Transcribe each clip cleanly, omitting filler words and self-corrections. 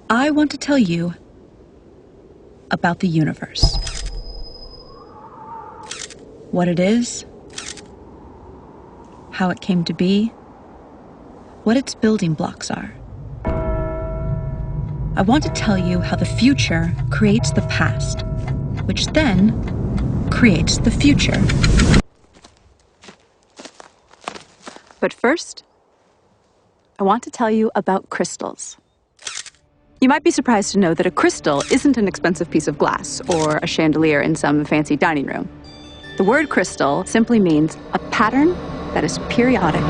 I want to tell you about the universe. What it is, how it came to be, what its building blocks are. I want to tell you how the future creates the past, which then creates the future. But first, I want to tell you about crystals. You might be surprised to know that a crystal isn't an expensive piece of glass or a chandelier in some fancy dining room. The word crystal simply means a pattern that is periodic.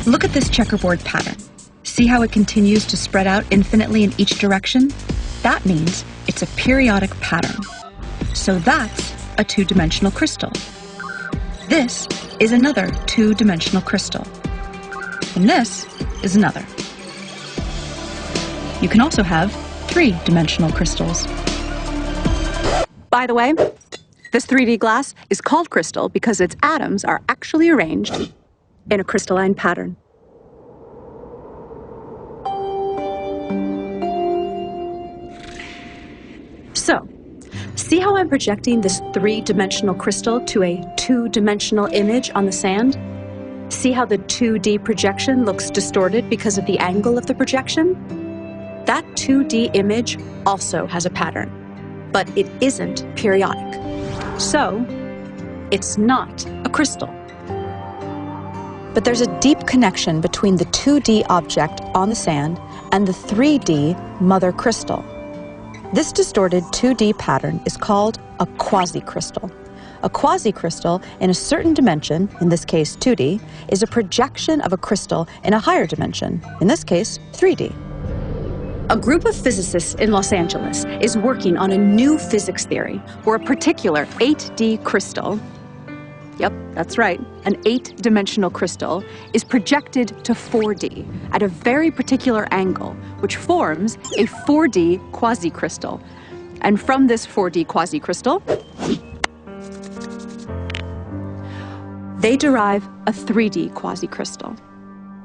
Look at this checkerboard pattern. See how it continues to spread out infinitely in each direction? That means it's a periodic pattern. So that's a two-dimensional crystal. This is another two-dimensional crystal. And this is another. You can also have three-dimensional crystals. By the way, this 3D glass is called crystal because its atoms are actually arranged in a crystalline pattern. So, see how I'm projecting this three-dimensional crystal to a two-dimensional image on the sand? See how the 2D projection looks distorted because of the angle of the projection? That 2D image also has a pattern, but it isn't periodic. So, it's not a crystal. But there's a deep connection between the 2D object on the sand and the 3D mother crystal. This distorted 2D pattern is called a quasicrystal. A quasicrystal in a certain dimension, in this case 2D, is a projection of a crystal in a higher dimension, in this case 3D. A group of physicists in Los Angeles is working on a new physics theory where a particular 8D crystal, yep, that's right, an 8-dimensional crystal, is projected to 4D at a very particular angle, which forms a 4D quasicrystal. And from this 4D quasicrystal, they derive a 3D quasicrystal,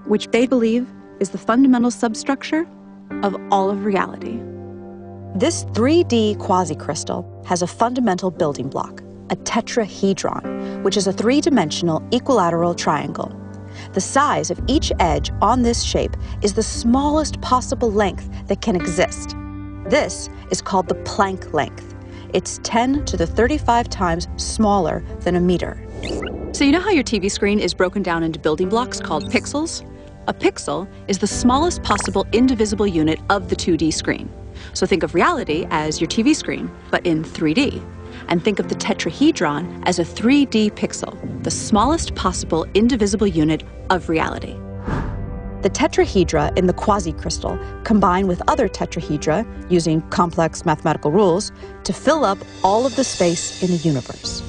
which they believe is the fundamental substructure of all of reality. This 3D quasicrystal has a fundamental building block, a tetrahedron, which is a three-dimensional equilateral triangle. The size of each edge on this shape is the smallest possible length that can exist. This is called the Planck length. It's 10 to the 35 times smaller than a meter. So you know how your TV screen is broken down into building blocks called pixels? A pixel is the smallest possible indivisible unit of the 2D screen. So think of reality as your TV screen, but in 3D. And think of the tetrahedron as a 3D pixel, the smallest possible indivisible unit of reality. The tetrahedra in the quasicrystal combine with other tetrahedra, using complex mathematical rules, to fill up all of the space in the universe.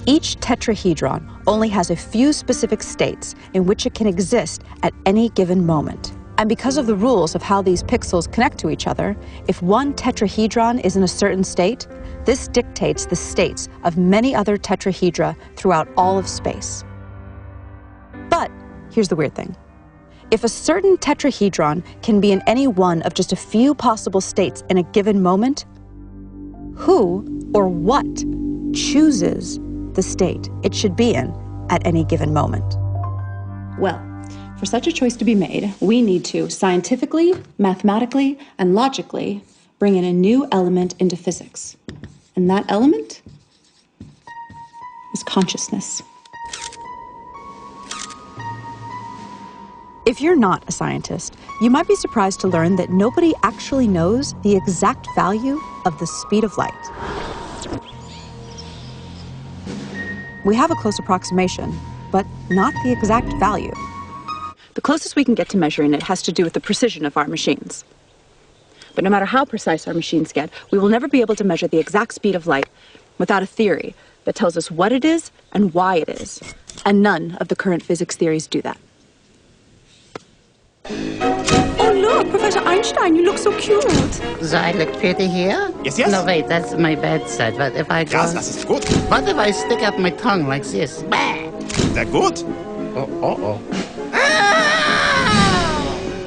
Each tetrahedron only has a few specific states in which it can exist at any given moment. And because of the rules of how these pixels connect to each other, if one tetrahedron is in a certain state, this dictates the states of many other tetrahedra throughout all of space. But here's the weird thing. If a certain tetrahedron can be in any one of just a few possible states in a given moment, who or what chooses the state it should be in at any given moment? Well, for such a choice to be made, we need to scientifically, mathematically, and logically bring in a new element into physics. And that element is consciousness. If you're not a scientist, you might be surprised to learn that nobody actually knows the exact value of the speed of light. We have a close approximation, but not the exact value. The closest we can get to measuring it has to do with the precision of our machines. But no matter how precise our machines get, we will never be able to measure the exact speed of light without a theory that tells us what it is and why it is. And none of the current physics theories do that. Oh look, Professor Einstein, you look so cute. So I look pretty here? Yes, yes. No, wait, that's my bad side. What if I go... Ja, das ist gut. What if I stick out my tongue like this? Bah! Sehr gut. Oh.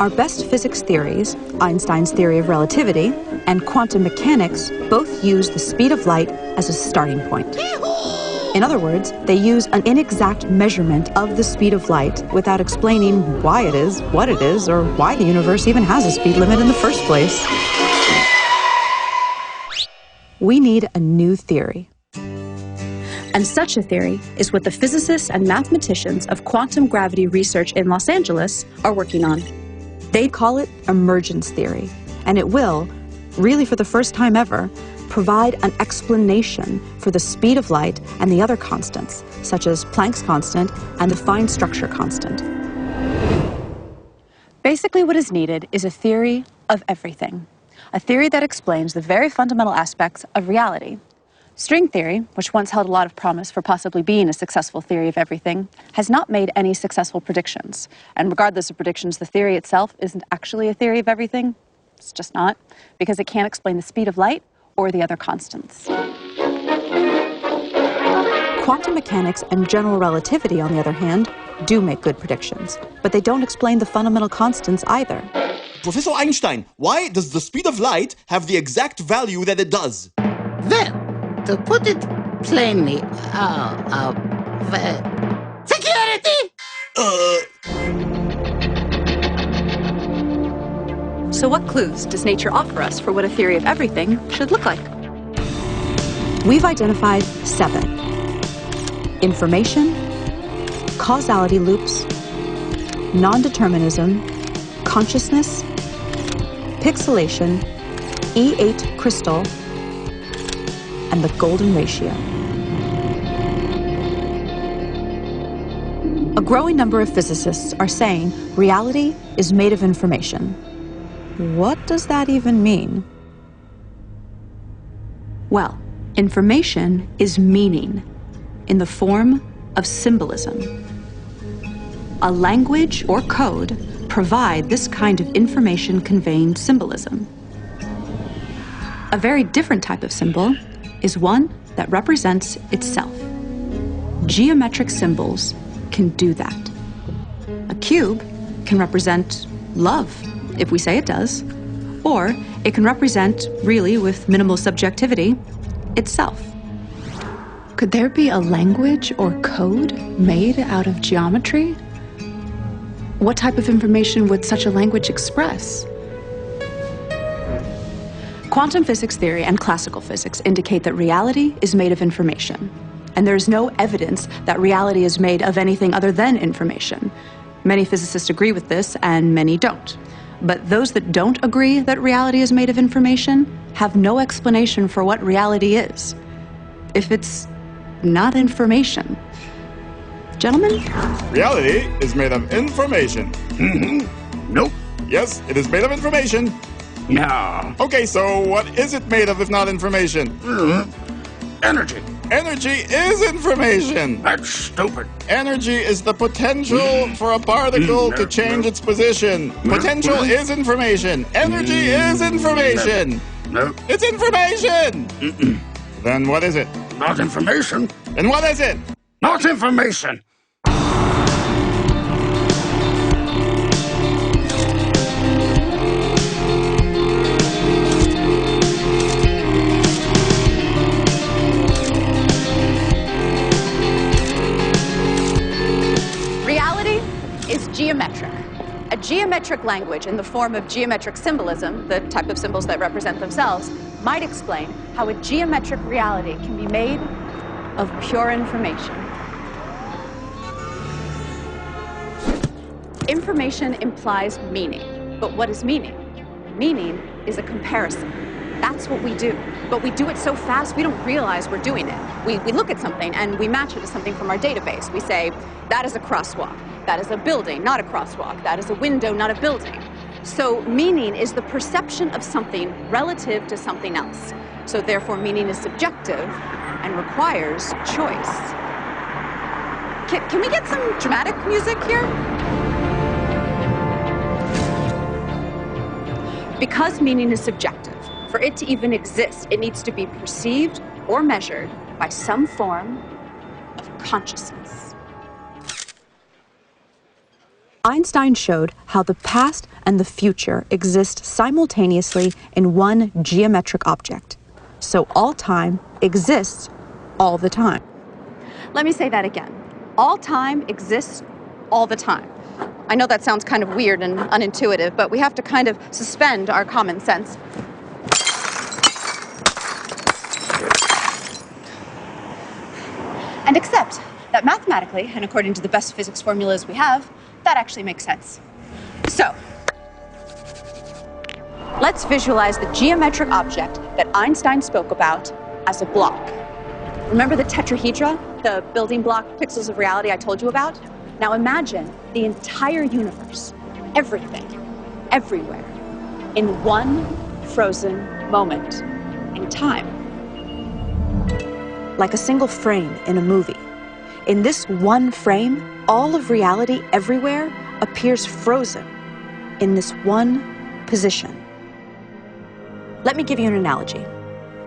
Our best physics theories, Einstein's theory of relativity and quantum mechanics, both use the speed of light as a starting point. In other words, they use an inexact measurement of the speed of light without explaining why it is, what it is, or why the universe even has a speed limit in the first place. We need a new theory. And such a theory is what the physicists and mathematicians of quantum gravity research in Los Angeles are working on. They call it emergence theory, and it will, really for the first time ever, provide an explanation for the speed of light and the other constants, such as Planck's constant and the fine structure constant. Basically, what is needed is a theory of everything, a theory that explains the very fundamental aspects of reality. String theory, which once held a lot of promise for possibly being a successful theory of everything, has not made any successful predictions. And regardless of predictions, the theory itself isn't actually a theory of everything. It's just not, because it can't explain the speed of light or the other constants. Quantum mechanics and general relativity, on the other hand, do make good predictions, but they don't explain the fundamental constants either. Professor Einstein, why does the speed of light have the exact value that it does? Well, to put it plainly, security! So what clues does nature offer us for what a theory of everything should look like? We've identified 7. Information, causality loops, non-determinism, consciousness, pixelation, E8 crystal, and the golden ratio. A growing number of physicists are saying reality is made of information. What does that even mean? Well, information is meaning in the form of symbolism. A language or code provide this kind of information-conveying symbolism. A very different type of symbol is one that represents itself. Geometric symbols can do that. A cube can represent love, if we say it does, or it can represent, really with minimal subjectivity, itself. Could there be a language or code made out of geometry? What type of information would such a language express? Quantum physics theory and classical physics indicate that reality is made of information, and there is no evidence that reality is made of anything other than information. Many physicists agree with this, and many don't. But those that don't agree that reality is made of information have no explanation for what reality is, if it's not information. Gentlemen? Reality is made of information. Nope. Yes, it is made of information. No. Okay, so what is it made of if not information? Energy. Energy is information. That's stupid. Energy is the potential for a particle to change its position. Potential is information. Energy is information. No. It's information. Then what is it? Not information. Then what is it? Not information. Reality is geometric. A geometric language in the form of geometric symbolism, the type of symbols that represent themselves, might explain how a geometric reality can be made of pure information. Information implies meaning, but what is meaning? Meaning is a comparison. That's what we do, but we do it so fast we don't realize we're doing it. We look at something and we match it to something from our database. We say, that is a crosswalk, that is a building, not a crosswalk, that is a window, not a building. So meaning is the perception of something relative to something else. So therefore meaning is subjective and requires choice. Can we get some dramatic music here? Because meaning is subjective, for it to even exist, it needs to be perceived or measured by some form of consciousness. Einstein showed how the past and the future exist simultaneously in one geometric object. So all time exists all the time. Let me say that again. All time exists all the time. I know that sounds kind of weird and unintuitive, but we have to kind of suspend our common sense. And accept that mathematically, and according to the best physics formulas we have, that actually makes sense. So, let's visualize the geometric object that Einstein spoke about as a block. Remember the tetrahedra, the building block pixels of reality I told you about? Now imagine the entire universe, everything, everywhere, in one frozen moment in time. Like a single frame in a movie. In this one frame, all of reality everywhere appears frozen in this one position. Let me give you an analogy.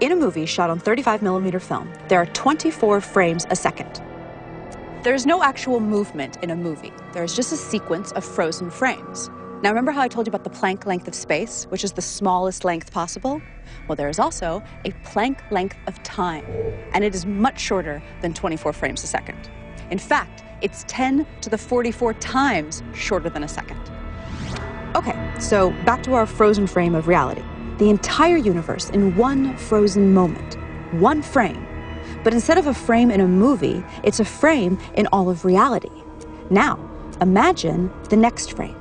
In a movie shot on 35mm film, there are 24 frames a second. There is no actual movement in a movie. There is just a sequence of frozen frames. Now remember how I told you about the Planck length of space, which is the smallest length possible? Well, there is also a Planck length of time, and it is much shorter than 24 frames a second. In fact, it's 10 to the 44 times shorter than a second. Okay, so back to our frozen frame of reality. The entire universe in one frozen moment, one frame. But instead of a frame in a movie, it's a frame in all of reality. Now, imagine the next frame.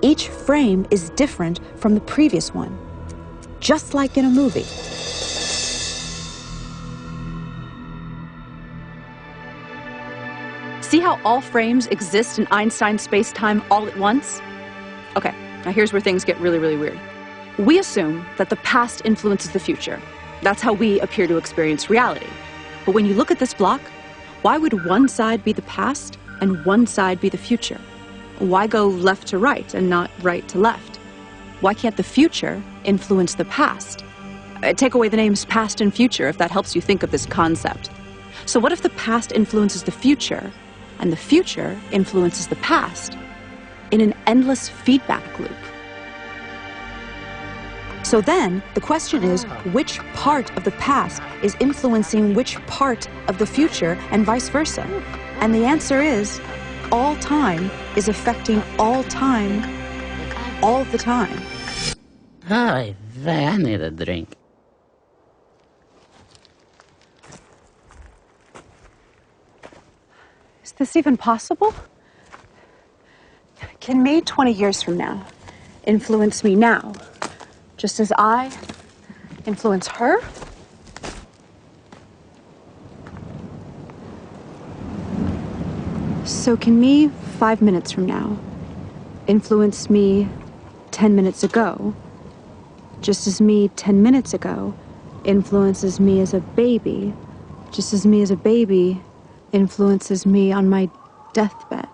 Each frame is different from the previous one, just like in a movie. See how all frames exist in Einstein's space-time all at once? Okay, now here's where things get really, really weird. We assume that the past influences the future. That's how we appear to experience reality. But when you look at this block, why would one side be the past and one side be the future? Why go left to right and not right to left? Why can't the future influence the past? Take away the names past and future if that helps you think of this concept. So what if the past influences the future and the future influences the past in an endless feedback loop? So then, the question is, which part of the past is influencing which part of the future and vice versa? And the answer is, all time is affecting all time, all the time. Ay, I need a drink. Is this even possible? Can me 20 years from now influence me now, just as I influence her? So can me 5 minutes from now influence me 10 minutes ago, just as me 10 minutes ago influences me as a baby, just as me as a baby influences me on my deathbed?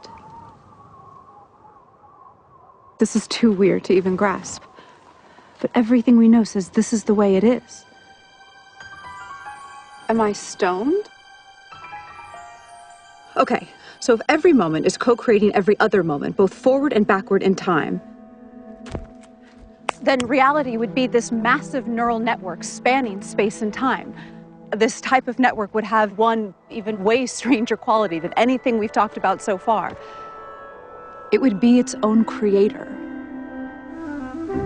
This is too weird to even grasp. But everything we know says this is the way it is. Am I stoned? Okay, so if every moment is co-creating every other moment, both forward and backward in time, then reality would be this massive neural network spanning space and time. This type of network would have one even way stranger quality than anything we've talked about so far. It would be its own creator.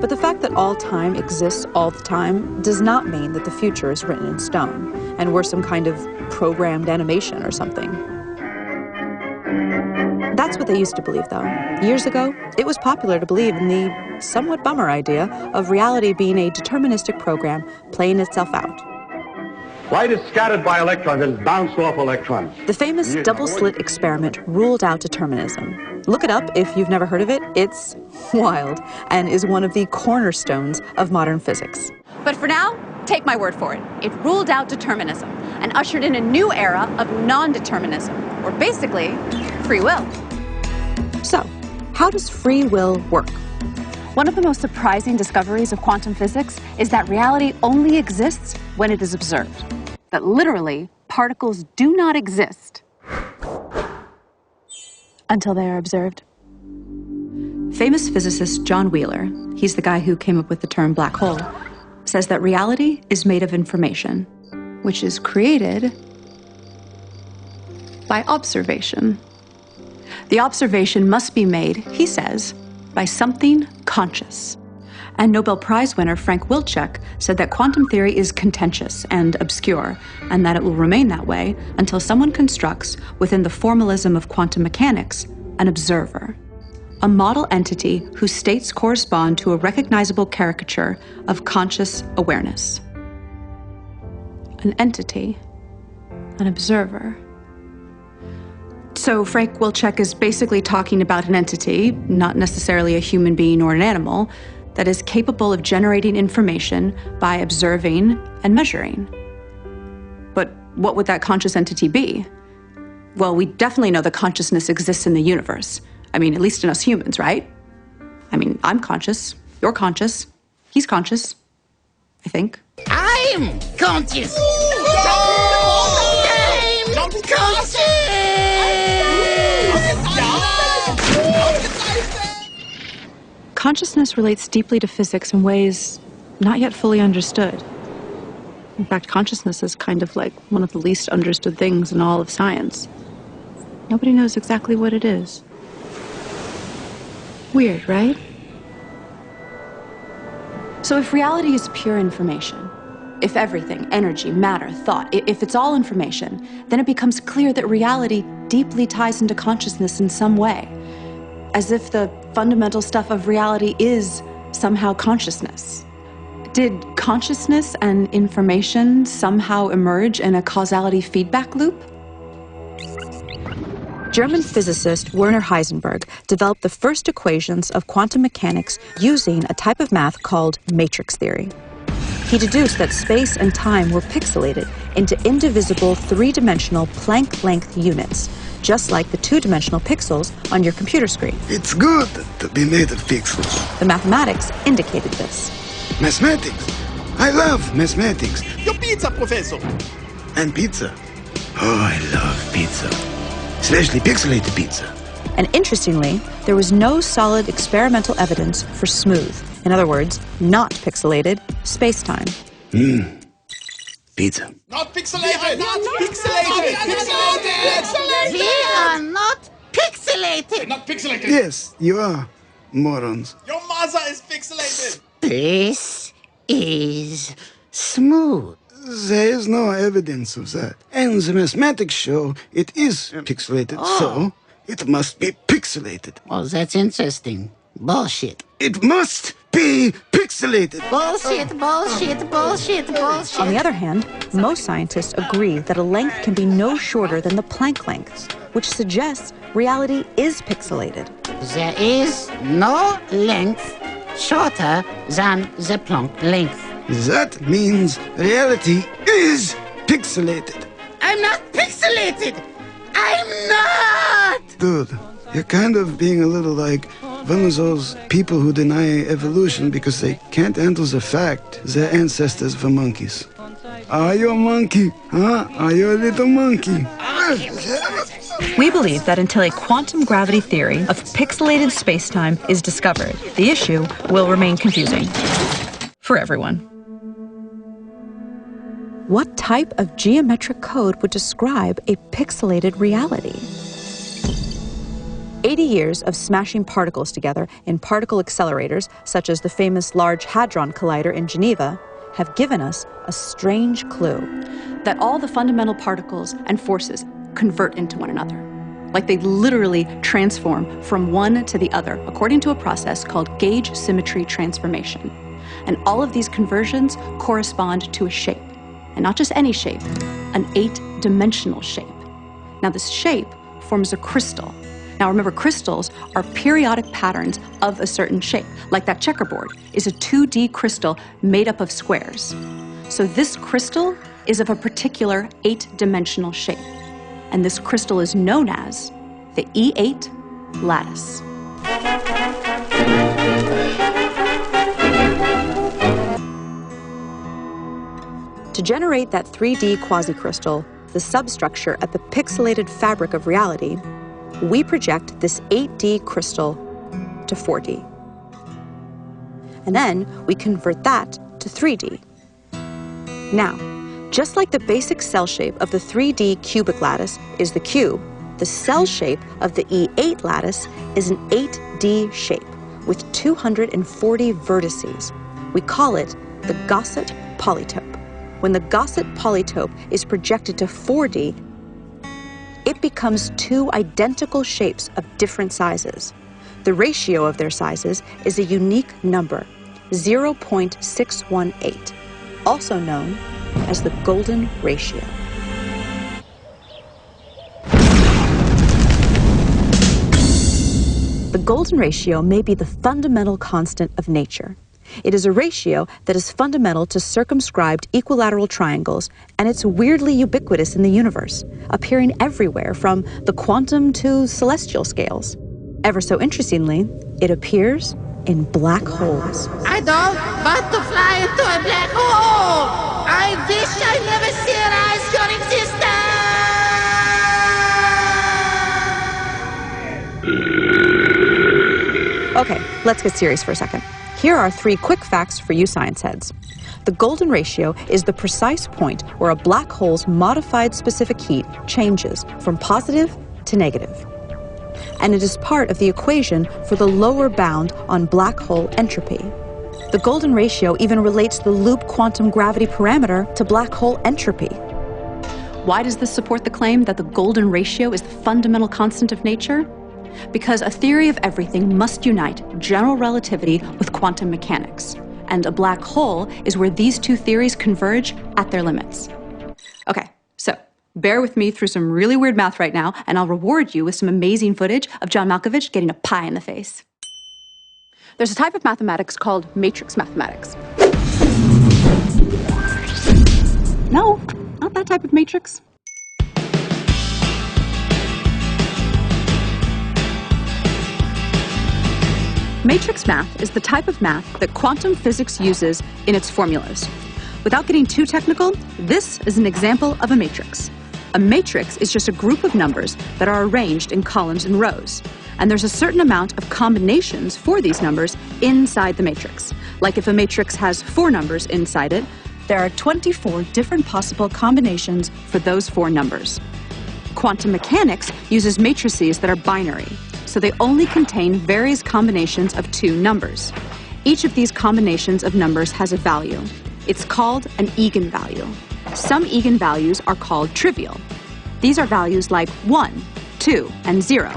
But the fact that all time exists all the time does not mean that the future is written in stone, and we're some kind of programmed animation or something. That's what they used to believe, though. Years ago, it was popular to believe in the somewhat bummer idea of reality being a deterministic program playing itself out. Light is scattered by electrons and bounced off electrons. The famous double-slit experiment ruled out determinism. Look it up if you've never heard of it. It's wild and is one of the cornerstones of modern physics. But for now, take my word for it. It ruled out determinism and ushered in a new era of non-determinism, or basically, free will. So, how does free will work? One of the most surprising discoveries of quantum physics is that reality only exists when it is observed. That literally, particles do not exist until they are observed. Famous physicist John Wheeler, he's the guy who came up with the term black hole, says that reality is made of information, which is created by observation. The observation must be made, he says, by something conscious. And Nobel Prize winner Frank Wilczek said that quantum theory is contentious and obscure, and that it will remain that way until someone constructs, within the formalism of quantum mechanics, an observer, a model entity whose states correspond to a recognizable caricature of conscious awareness. An entity, an observer. So Frank Wilczek is basically talking about an entity, not necessarily a human being or an animal, that is capable of generating information by observing and measuring. But what would that conscious entity be? Well, we definitely know that consciousness exists in the universe. I mean, at least in us humans, right? I mean, I'm conscious, you're conscious, he's conscious, I think. I'm conscious. I'm conscious. Consciousness relates deeply to physics in ways not yet fully understood. In fact, consciousness is kind of like one of the least understood things in all of science. Nobody knows exactly what it is. Weird, right? So if reality is pure information, if everything, energy, matter, thought, if it's all information, then it becomes clear that reality deeply ties into consciousness in some way, as if the fundamental stuff of reality is somehow consciousness. Did consciousness and information somehow emerge in a causality feedback loop? German physicist Werner Heisenberg developed the first equations of quantum mechanics using a type of math called matrix theory. He deduced that space and time were pixelated into indivisible three-dimensional Planck-length units, just like the two-dimensional pixels on your computer screen. It's good to be made of pixels. The mathematics indicated this. Mathematics. I love mathematics. Your pizza, Professor. And pizza. Oh, I love pizza. Especially pixelated pizza. And interestingly, there was no solid experimental evidence for smooth, in other words, not pixelated, space-time. Pizza. Not pixelated. Not pixelated. Pixelated. We are not pixelated. Not pixelated. Yes, you are, morons. Your mother is pixelated. This is smooth. There is no evidence of that. And the mathematics show it is pixelated, so it must be pixelated. Oh, that's interesting. Bullshit. It must be pixelated. Bullshit, bullshit, bullshit, bullshit. On the other hand, most scientists agree that a length can be no shorter than the Planck length, which suggests reality is pixelated. There is no length shorter than the Planck length. That means reality is pixelated. I'm not pixelated! I'm not! Dude, you're kind of being a little like one of those people who deny evolution because they can't handle the fact their ancestors were monkeys. Are you a monkey? Huh? Are you a little monkey? We believe that until a quantum gravity theory of pixelated spacetime is discovered, the issue will remain confusing for everyone. What type of geometric code would describe a pixelated reality? 80 years of smashing particles together in particle accelerators, such as the famous Large Hadron Collider in Geneva, have given us a strange clue that all the fundamental particles and forces convert into one another. Like they literally transform from one to the other, according to a process called gauge symmetry transformation. And all of these conversions correspond to a shape. And not just any shape, an 8-dimensional shape. Now this shape forms a crystal. Now remember, crystals are periodic patterns of a certain shape. Like that checkerboard is a 2D crystal made up of squares. So this crystal is of a particular 8-dimensional shape. And this crystal is known as the E8 lattice. To generate that 3D quasicrystal, the substructure at the pixelated fabric of reality, we project this 8D crystal to 4D. And then we convert that to 3D. Now, just like the basic cell shape of the 3D cubic lattice is the cube, the cell shape of the E8 lattice is an 8D shape with 240 vertices. We call it the Gaussian polytope. When the Gaussian polytope is projected to 4D, it becomes two identical shapes of different sizes. The ratio of their sizes is a unique number, 0.618, also known as the golden ratio. The golden ratio may be the fundamental constant of nature. It is a ratio that is fundamental to circumscribed equilateral triangles, and it's weirdly ubiquitous in the universe, appearing everywhere from the quantum to celestial scales. Ever so interestingly, it appears in black holes. I don't want to fly into a black hole! I wish I never realized your existence! Okay, let's get serious for a second. Here are 3 quick facts for you science heads. The golden ratio is the precise point where a black hole's modified specific heat changes from positive to negative. And it is part of the equation for the lower bound on black hole entropy. The golden ratio even relates the loop quantum gravity parameter to black hole entropy. Why does this support the claim that the golden ratio is the fundamental constant of nature? Because a theory of everything must unite general relativity with quantum mechanics, and a black hole is where these two theories converge at their limits. Okay, so bear with me through some really weird math right now, and I'll reward you with some amazing footage of John Malkovich getting a pie in the face. There's a type of mathematics called matrix mathematics. No, not that type of matrix. Matrix math is the type of math that quantum physics uses in its formulas. Without getting too technical, this is an example of a matrix. A matrix is just a group of numbers that are arranged in columns and rows. And there's a certain amount of combinations for these numbers inside the matrix. Like if a matrix has 4 numbers inside it, there are 24 different possible combinations for those 4 numbers. Quantum mechanics uses matrices that are binary, so they only contain various combinations of 2 numbers. Each of these combinations of numbers has a value. It's called an eigenvalue. Some eigenvalues are called trivial. These are values like 1, 2, and 0.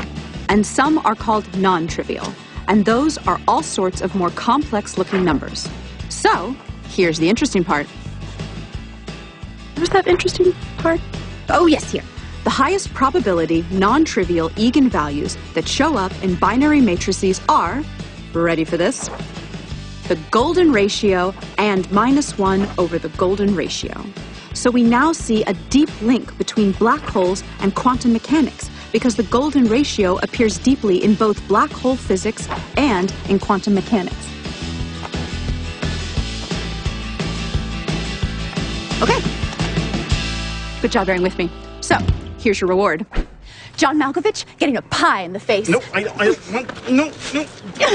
And some are called non-trivial. And those are all sorts of more complex-looking numbers. So, here's the interesting part. Where's that interesting part? Oh, yes, here. The highest probability non-trivial eigenvalues that show up in binary matrices are, ready for this, the golden ratio and -1 over the golden ratio. So we now see a deep link between black holes and quantum mechanics because the golden ratio appears deeply in both black hole physics and in quantum mechanics. Okay. Good job bearing with me. So, here's your reward. John Malkovich getting a pie in the face. No, I don't want, no.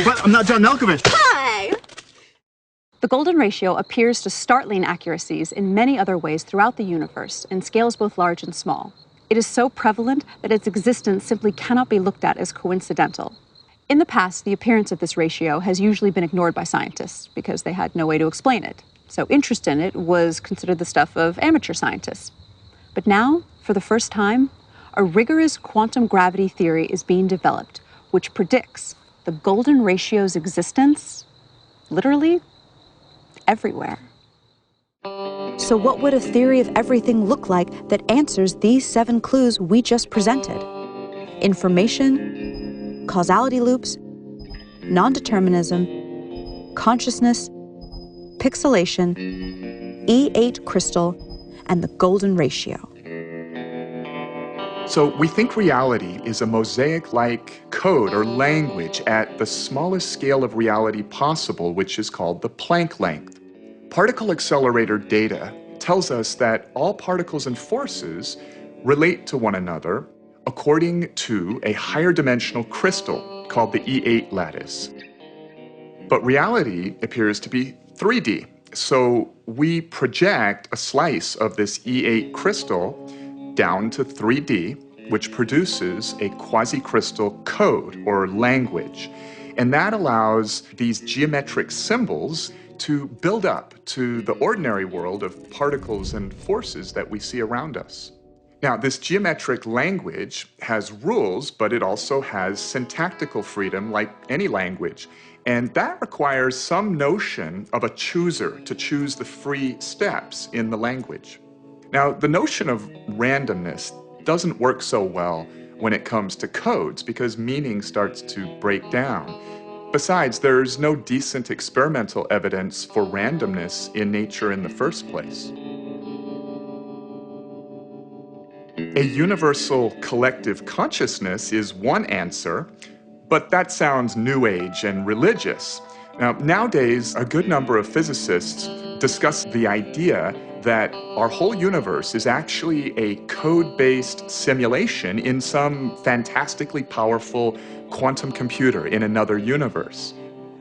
But I'm not John Malkovich. Pie! The golden ratio appears to startling accuracies in many other ways throughout the universe in scales both large and small. It is so prevalent that its existence simply cannot be looked at as coincidental. In the past, the appearance of this ratio has usually been ignored by scientists because they had no way to explain it. So interest in it was considered the stuff of amateur scientists. But now, for the first time, a rigorous quantum gravity theory is being developed, which predicts the golden ratio's existence, literally, everywhere. So what would a theory of everything look like that answers these 7 clues we just presented? Information, causality loops, non-determinism, consciousness, pixelation, E8 crystal, and the golden ratio. So we think reality is a mosaic-like code or language at the smallest scale of reality possible, which is called the Planck length. Particle accelerator data tells us that all particles and forces relate to one another according to a higher dimensional crystal. called the E8 lattice. But reality appears to be 3D. So we project a slice of this E8 crystal down to 3D, which produces a quasi-crystal code or language. And that allows these geometric symbols to build up to the ordinary world of particles and forces that we see around us. Now, this geometric language has rules, but it also has syntactical freedom like any language. And that requires some notion of a chooser to choose the free steps in the language. Now, the notion of randomness doesn't work so well when it comes to codes because meaning starts to break down. Besides, there's no decent experimental evidence for randomness in nature in the first place. A universal collective consciousness is one answer, but that sounds new age and religious. Now, nowadays, a good number of physicists discuss the idea that our whole universe is actually a code-based simulation in some fantastically powerful quantum computer in another universe.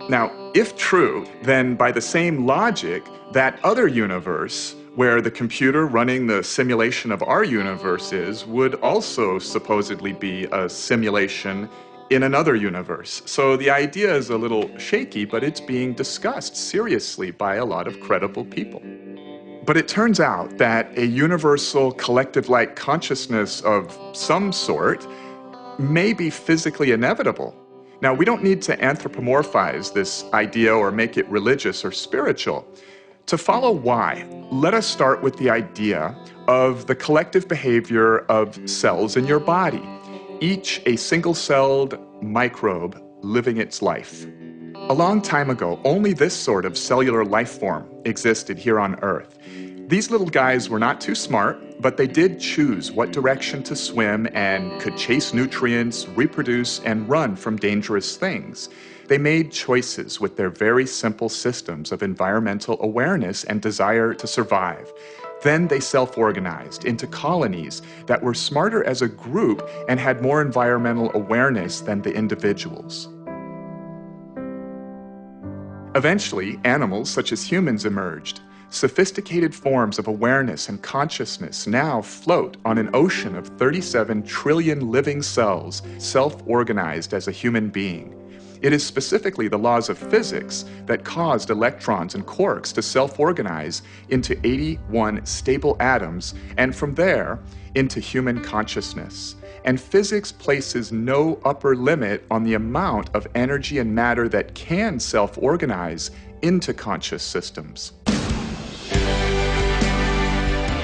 Now, if true, then by the same logic, that other universe where the computer running the simulation of our universe is would also supposedly be a simulation in another universe. So the idea is a little shaky, but it's being discussed seriously by a lot of credible people. But it turns out that a universal collective-like consciousness of some sort may be physically inevitable. Now, we don't need to anthropomorphize this idea or make it religious or spiritual. To follow why, let us start with the idea of the collective behavior of cells in your body, each a single-celled microbe living its life. A long time ago, only this sort of cellular life form existed here on Earth. These little guys were not too smart, but they did choose what direction to swim and could chase nutrients, reproduce, and run from dangerous things. They made choices with their very simple systems of environmental awareness and desire to survive. Then they self-organized into colonies that were smarter as a group and had more environmental awareness than the individuals. Eventually, animals such as humans emerged. Sophisticated forms of awareness and consciousness now float on an ocean of 37 trillion living cells, self-organized as a human being. It is specifically the laws of physics that caused electrons and quarks to self-organize into 81 stable atoms, and from there, into human consciousness. And physics places no upper limit on the amount of energy and matter that can self-organize into conscious systems.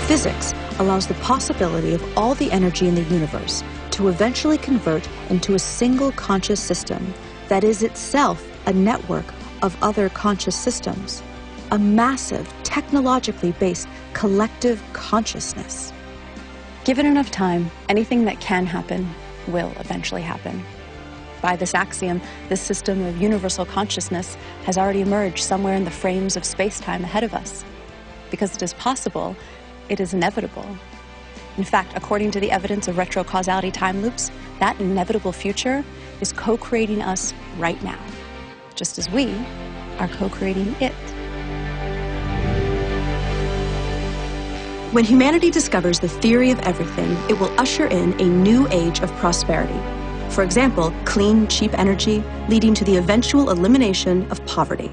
Physics allows the possibility of all the energy in the universe to eventually convert into a single conscious system that is itself a network of other conscious systems, a massive, technologically based collective consciousness. Given enough time, anything that can happen will eventually happen. By this axiom, this system of universal consciousness has already emerged somewhere in the frames of space-time ahead of us. Because it is possible, it is inevitable. In fact, according to the evidence of retrocausality time loops, that inevitable future is co-creating us right now, just as we are co-creating it. When humanity discovers the theory of everything, it will usher in a new age of prosperity. For example, clean, cheap energy, leading to the eventual elimination of poverty.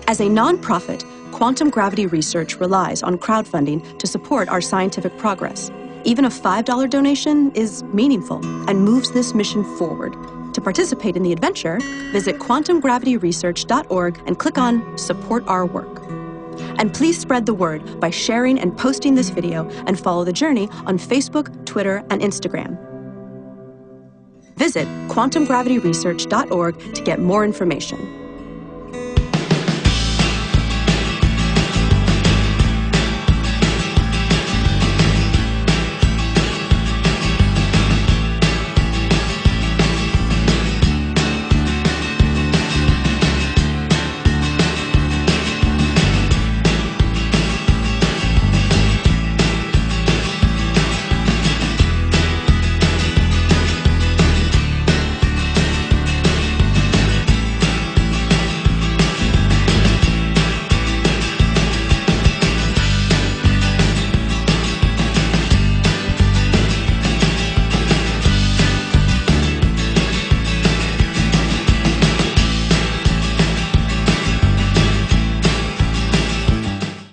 As a nonprofit, Quantum Gravity Research relies on crowdfunding to support our scientific progress. Even a $5 donation is meaningful and moves this mission forward. To participate in the adventure, visit quantumgravityresearch.org and click on Support Our Work. And please spread the word by sharing and posting this video and follow the journey on Facebook, Twitter, and Instagram. Visit quantumgravityresearch.org to get more information.